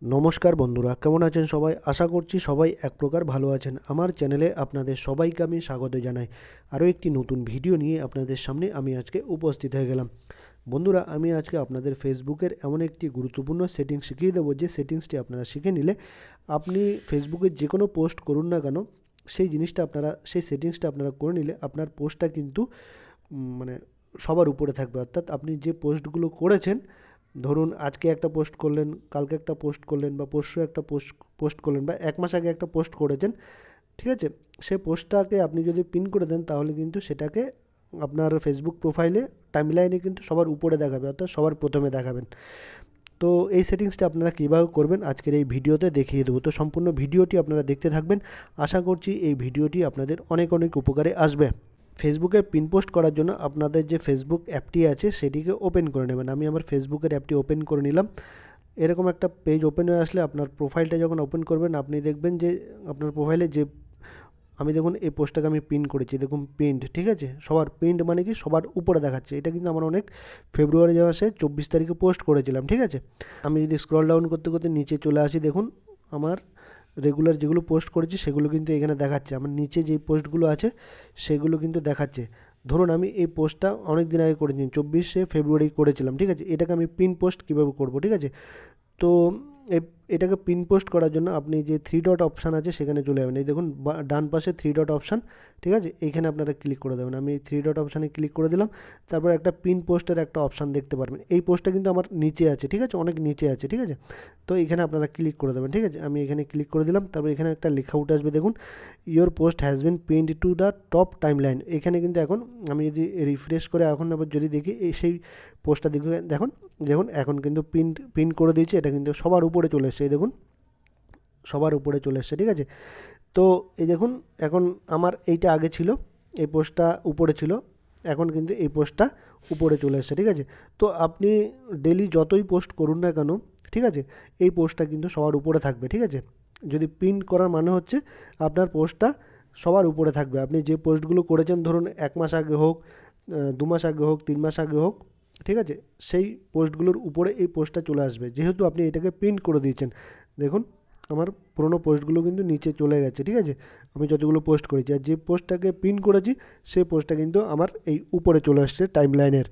নমস্কার বন্ধুরা, কেমন আছেন সবাই? আশা করছি সবাই এক প্রকার ভালো আছেন। আমার চ্যানেলে আপনাদের সবাইকে আমি স্বাগত জানাই। আরও একটি নতুন ভিডিও নিয়ে আপনাদের সামনে আমি আজকে উপস্থিত হয়ে গেলাম। বন্ধুরা, আমি আজকে আপনাদের ফেসবুকের এমন একটি গুরুত্বপূর্ণ সেটিংস শিখিয়ে দেবো, যে সেটিংসটি আপনারা শিখে নিলে আপনি ফেসবুকে যে কোনো পোস্ট করুন না কেন, সেই সেটিংসটা আপনারা করে নিলে আপনার পোস্টটা কিন্তু মানে সবার উপরে থাকবে। অর্থাৎ আপনি যে পোস্টগুলো করেছেন, ধরুন আজকে একটা পোস্ট করলেন, কালকে একটা পোস্ট করলেন, বা পরশু একটা পোস্ট করলেন, বা এক মাস আগে একটা পোস্ট করেছেন, ঠিক আছে? সেই পোস্টটাকে আপনি যদি পিন করে দেন, তাহলে কিন্তু সেটাকে আপনার ফেসবুক প্রোফাইলে টাইমলাইনে কিন্তু সবার উপরে দেখাবে, অর্থাৎ সবার প্রথমে দেখাবেন। তো এই সেটিংসটা আপনারা কীভাবে করবেন আজকের এই ভিডিওতে দেখিয়ে দেবো। তো সম্পূর্ণ ভিডিওটি আপনারা দেখতে থাকবেন। আশা করছি এই ভিডিওটি আপনাদের অনেক অনেক উপকারে আসবে। ফেসবুকে পিন পোস্ট করার জন্য আপনাদের যে ফেসবুক অ্যাপটি আছে সেটিকে ওপেন করে নেবেন। আমি আমার ফেসবুকের অ্যাপটি ওপেন করে নিলাম। এরকম একটা পেজ ওপেন হয়ে আসলে আপনার প্রোফাইলটা যখন ওপেন করবেন, আপনি দেখবেন যে আপনার প্রোফাইলে যে আমি দেখুন এই পোস্টটাকে আমি পিন করেছি, দেখুন পিন্ড, ঠিক আছে? সবার পিন্ড মানে কি, সবার উপরে দেখাচ্ছে। এটা কিন্তু আমার অনেক ফেব্রুয়ারি মাসে 24 তারিখে পোস্ট করেছিলাম, ঠিক আছে? আমি যদি স্ক্রল ডাউন করতে করতে নিচে চলে আসি, দেখুন আমার রেগুলার যেগুলো পোস্ট করেছি সেগুলো কিন্তু এখানে দেখাচ্ছে। আমার নিচে যেই পোস্টগুলো আছে সেগুলো কিন্তু দেখাচ্ছে। ধরুন আমি এই পোস্টটা অনেক দিন আগে করেছি, 24শে ফেব্রুয়ারি করেছিলাম, ঠিক আছে? এটাকে আমি পিন পোস্ট কীভাবে করব, ঠিক আছে? তো এটাকে পিন পোস্ট করার জন্য আপনি যে থ্রি ডট অপশান আছে সেখানে চলে যাবেন। এই দেখুন ডান পাশে থ্রি ডট অপশান, ঠিক আছে? এইখানে আপনারা ক্লিক করে দেবেন। আমি এই থ্রি ডট অপশানে ক্লিক করে দিলাম। তারপর একটা পিন পোস্টের একটা অপশান দেখতে পারবেন। এই পোস্টটা কিন্তু আমার নিচে আছে, ঠিক আছে? অনেক নিচে আছে, ঠিক আছে? তো এখানে আপনারা ক্লিক করে দেবেন, ঠিক আছে? আমি এখানে ক্লিক করে দিলাম। তারপর এখানে একটা লেখা উঠে আসবে, দেখুন your post has been pinned to the top timeline. এখানে কিন্তু এখন আমি যদি রিফ্রেশ করে এখন আবার যদি দেখি, সেই পোস্টটা দেখুন দেখুন এখন কিন্তু পিন করে দিয়েছি। এটা কিন্তু সবার উপরে চলে এসছে, এই দেখুন সবার উপরে চলে এসছে, ঠিক আছে? তো এই দেখুন এখন আমার এইটা আগে ছিল, এই পোস্টটা উপরে ছিল, এখন কিন্তু এই পোস্টটা উপরে চলে এসছে, ঠিক আছে? তো আপনি ডেলি যতই পোস্ট করুন না কেন, ঠিক আছে, এই পোস্টটা কিন্তু সবার উপরে থাকবে, ঠিক আছে? যদি পিন করার মানে হচ্ছে আপনার পোস্টটা সবার উপরে থাকবে। আপনি যে পোস্টগুলো করেছেন, ধরুন এক মাস আগে হোক, 2 মাস আগে হোক, 3 মাস আগে হোক, ঠিক আছে, সেই পোস্টগুলোর উপরে এই পোস্টটা চলে আসবে, যেহেতু আপনি এটাকে প্রিন্ট করে দিয়েছেন। দেখুন আমার পুরোনো পোস্টগুলো কিন্তু নিচে চলে গেছে, ঠিক আছে? আমি যতগুলো পোস্ট করেছি, আর যে পোস্টটাকে পিন করেছি সেই পোস্টটা কিন্তু আমার এই উপরে চলে আসছে টাইম লাইনের।